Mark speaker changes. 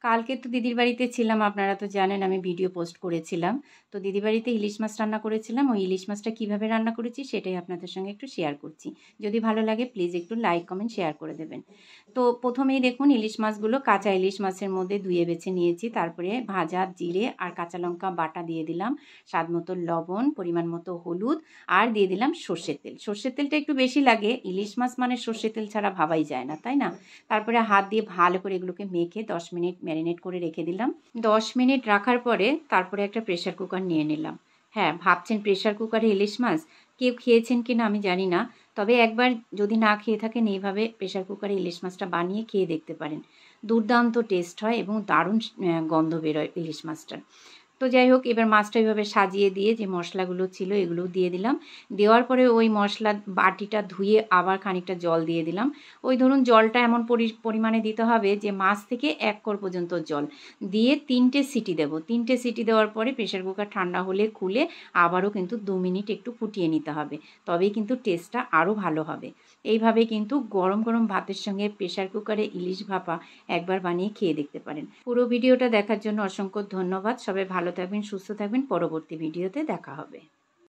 Speaker 1: কালকে তো দিদির বাড়িতে ছিলাম, আপনারা তো জানেন আমি ভিডিও পোস্ট করেছিলাম। তো দিদির বাড়িতে ইলিশ মাছ রান্না করেছিলাম। ওই ইলিশ মাছটা কীভাবে রান্না করেছি সেটাই আপনাদের সঙ্গে একটু শেয়ার করছি। যদি ভালো লাগে প্লিজ একটু লাইক কমেন্ট শেয়ার করে দেবেন। তো প্রথমেই দেখুন ইলিশ মাছগুলো কাঁচা ইলিশ মাছের মধ্যে ধুয়ে বেছে নিয়েছি। তারপরে ভাজা জিরে আর কাঁচা লঙ্কা বাটা দিয়ে দিলাম, স্বাদ মতো লবণ, পরিমাণ মতো হলুদ, আর দিয়ে দিলাম সর্ষের তেল। সর্ষের তেলটা একটু বেশি লাগে, ইলিশ মাছ মানে সর্ষের তেল ছাড়া ভাবাই যায় না, তাই না? তারপরে হাত দিয়ে ভালো করে এগুলোকে মেখে 10 মিনিট ম্যারিনেট করে রেখে দিলাম। 10 মিনিট রাখার পরে তারপরে একটা প্রেশার কুকার নিয়ে নিলাম। হ্যাঁ, ভাবছেন প্রেশার কুকারে ইলিশ মাছ কেউ খেয়েছেন কি না আমি জানি না, তবে একবার যদি না খেয়ে থাকেন এইভাবে প্রেশার কুকারে ইলিশ মাছটা বানিয়ে খেয়ে দেখতে পারেন। দুর্দান্ত টেস্ট হয় এবং দারুণ গন্ধ বেরোয় ইলিশ মাছটার। তো যাই হোক, এবার মাছটা এইভাবে সাজিয়ে দিয়ে যে মশলাগুলো ছিল এগুলোও দিয়ে দিলাম। দেওয়ার পরে ওই মশলা বাটিটা ধুয়ে আবার খানিকটা জল দিয়ে দিলাম। ওই ধরুন জলটা এমন পরিমাণে দিতে হবে যে মাছ থেকে 1 কোর পর্যন্ত জল দিয়ে 3টে সিটি দেব। 3টে সিটি দেওয়ার পরে প্রেশার কুকার ঠান্ডা হলে খুলে আবারও কিন্তু 2 মিনিট একটু ফুটিয়ে নিতে হবে, তবেই কিন্তু টেস্টটা আরও ভালো হবে। এইভাবে কিন্তু গরম গরম ভাতের সঙ্গে প্রেশার কুকারে ইলিশ ভাপা একবার বানিয়ে খেয়ে দেখতে পারেন। পুরো ভিডিওটা দেখার জন্য অসংখ্য ধন্যবাদ। সবাই ভালো থাকবেন, সুস্থ থাকবেন। পরবর্তী ভিডিওতে দেখা হবে।